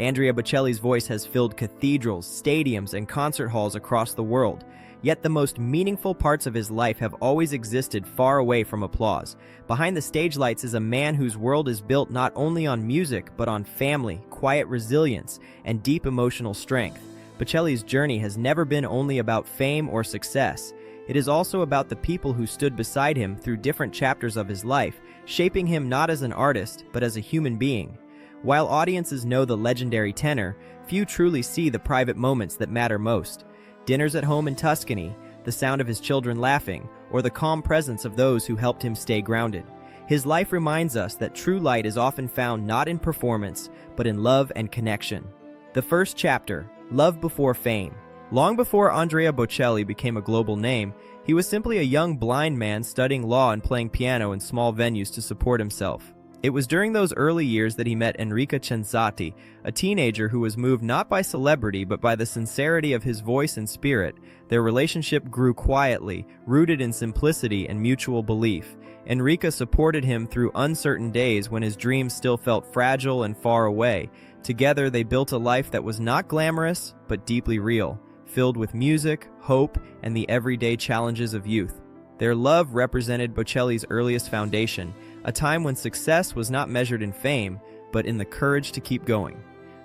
Andrea Bocelli's voice has filled cathedrals, stadiums, and concert halls across the world. Yet the most meaningful parts of his life have always existed far away from applause. Behind the stage lights is a man whose world is built not only on music, but on family, quiet resilience, and deep emotional strength. Bocelli's journey has never been only about fame or success. It is also about the people who stood beside him through different chapters of his life, shaping him not as an artist, but as a human being. While audiences know the legendary tenor, few truly see the private moments that matter most. Dinners at home in Tuscany, the sound of his children laughing, or the calm presence of those who helped him stay grounded. His life reminds us that true light is often found not in performance, but in love and connection. The first chapter, Love Before Fame. Long before Andrea Bocelli became a global name, he was simply a young blind man studying law and playing piano in small venues to support himself. It was during those early years that he met Enrica Cenzati, a teenager who was moved not by celebrity but by the sincerity of his voice and spirit. Their relationship grew quietly, rooted in simplicity and mutual belief. Enrica supported him through uncertain days when his dreams still felt fragile and far away. Together they built a life that was not glamorous, but deeply real, filled with music, hope, and the everyday challenges of youth. Their love represented Bocelli's earliest foundation, a time when success was not measured in fame, but in the courage to keep going.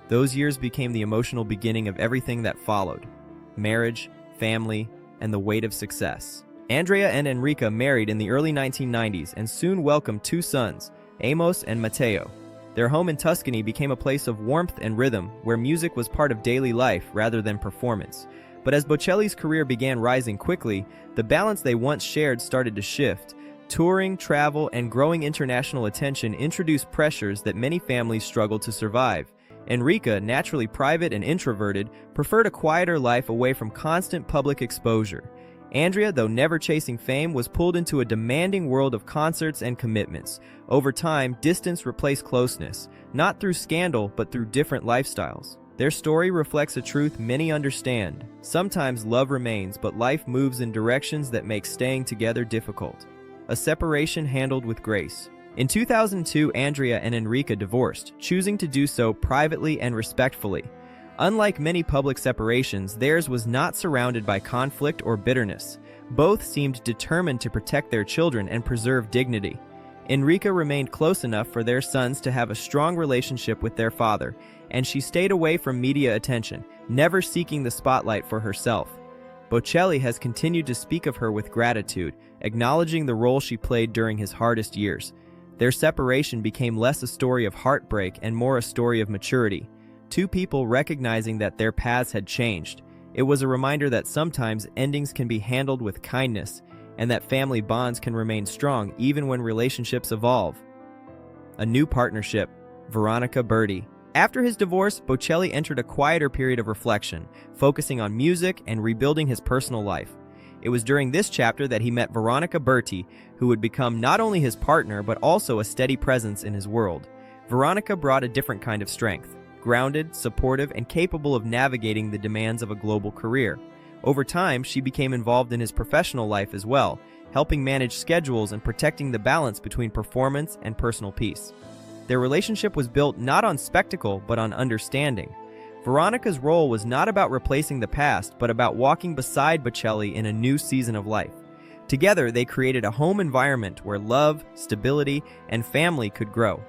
Those years became the emotional beginning of everything that followed: marriage, family, and the weight of success. Andrea and Enrica married in the early 1990s and soon welcomed two sons, Amos and Matteo. Their home in Tuscany became a place of warmth and rhythm, where music was part of daily life rather than performance. But as Bocelli's career began rising quickly, the balance they once shared started to shift. Touring, travel, and growing international attention introduced pressures that many families struggled to survive. Enrica, naturally private and introverted, preferred a quieter life away from constant public exposure. Andrea, though never chasing fame, was pulled into a demanding world of concerts and commitments. Over time, distance replaced closeness, not through scandal, but through different lifestyles. Their story reflects a truth many understand. Sometimes love remains, but life moves in directions that make staying together difficult. A separation handled with grace. In 2002, Andrea and Enrica divorced, choosing to do so privately and respectfully. Unlike many public separations, theirs was not surrounded by conflict or bitterness. Both seemed determined to protect their children and preserve dignity. Enrica remained close enough for their sons to have a strong relationship with their father, and she stayed away from media attention, never seeking the spotlight for herself. Bocelli has continued to speak of her with gratitude, acknowledging the role she played during his hardest years. Their separation became less a story of heartbreak and more a story of maturity, two people recognizing that their paths had changed. It was a reminder that sometimes endings can be handled with kindness, and that family bonds can remain strong even when relationships evolve. A new partnership, Veronica Berti. After his divorce, Bocelli entered a quieter period of reflection, focusing on music and rebuilding his personal life. It was during this chapter that he met Veronica Berti, who would become not only his partner but also a steady presence in his world. Veronica brought a different kind of strength, grounded, supportive, and capable of navigating the demands of a global career. Over time, she became involved in his professional life as well, helping manage schedules and protecting the balance between performance and personal peace. Their relationship was built not on spectacle, but on understanding. Veronica's role was not about replacing the past, but about walking beside Bocelli in a new season of life. Together, they created a home environment where love, stability, and family could grow.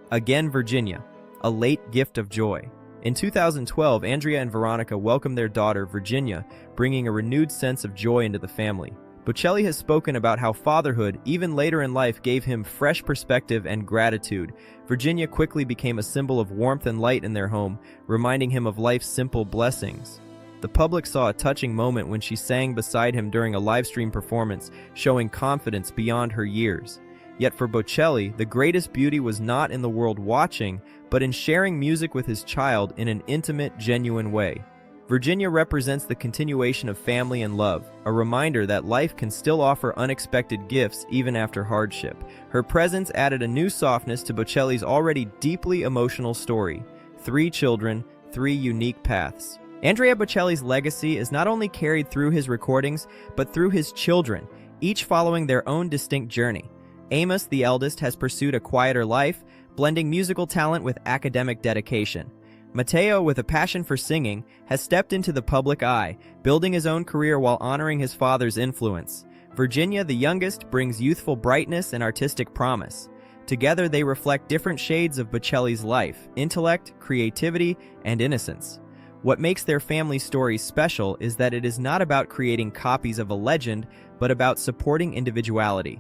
Again, Virginia, a late gift of joy. In 2012, Andrea and Veronica welcomed their daughter, Virginia, bringing a renewed sense of joy into the family. Bocelli has spoken about how fatherhood, even later in life, gave him fresh perspective and gratitude. Virginia quickly became a symbol of warmth and light in their home, reminding him of life's simple blessings. The public saw a touching moment when she sang beside him during a live-stream performance, showing confidence beyond her years. Yet for Bocelli, the greatest beauty was not in the world watching, but in sharing music with his child in an intimate, genuine way. Virginia represents the continuation of family and love, a reminder that life can still offer unexpected gifts even after hardship. Her presence added a new softness to Bocelli's already deeply emotional story. 3 children, 3 unique paths. Andrea Bocelli's legacy is not only carried through his recordings, but through his children, each following their own distinct journey. Amos, the eldest, has pursued a quieter life, blending musical talent with academic dedication. Matteo, with a passion for singing, has stepped into the public eye, building his own career while honoring his father's influence. Virginia, the youngest, brings youthful brightness and artistic promise. Together, they reflect different shades of Bocelli's life: intellect, creativity, and innocence. What makes their family story special is that it is not about creating copies of a legend, but about supporting individuality.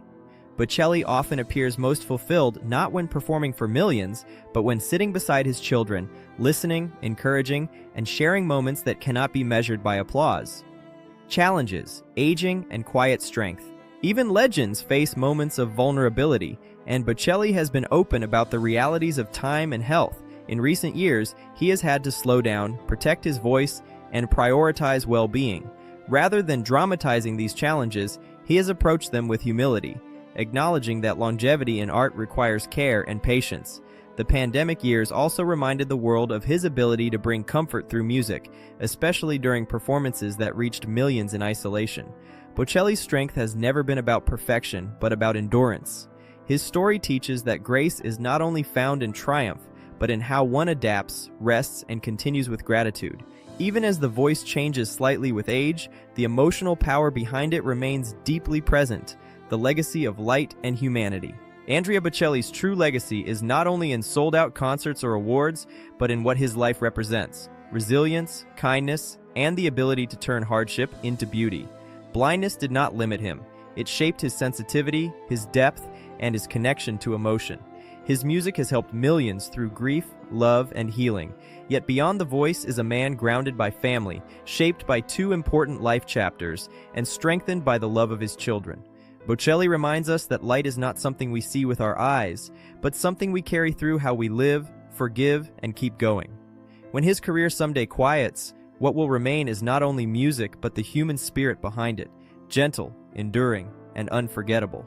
Bocelli often appears most fulfilled not when performing for millions, but when sitting beside his children, listening, encouraging, and sharing moments that cannot be measured by applause. Challenges: aging and quiet strength. Even legends face moments of vulnerability, and Bocelli has been open about the realities of time and health. In recent years, he has had to slow down, protect his voice, and prioritize well-being. Rather than dramatizing these challenges, he has approached them with humility, acknowledging that longevity in art requires care and patience. The pandemic years also reminded the world of his ability to bring comfort through music, especially during performances that reached millions in isolation. Bocelli's strength has never been about perfection, but about endurance. His story teaches that grace is not only found in triumph, but in how one adapts, rests, and continues with gratitude. Even as the voice changes slightly with age, the emotional power behind it remains deeply present, the legacy of light and humanity. Andrea Bocelli's true legacy is not only in sold-out concerts or awards, but in what his life represents: resilience, kindness, and the ability to turn hardship into beauty. Blindness did not limit him. It shaped his sensitivity, his depth, and his connection to emotion. His music has helped millions through grief, love, and healing. Yet beyond the voice is a man grounded by family, shaped by two important life chapters, and strengthened by the love of his children. Bocelli reminds us that light is not something we see with our eyes, but something we carry through how we live, forgive, and keep going. When his career someday quiets, what will remain is not only music, but the human spirit behind it: gentle, enduring, and unforgettable.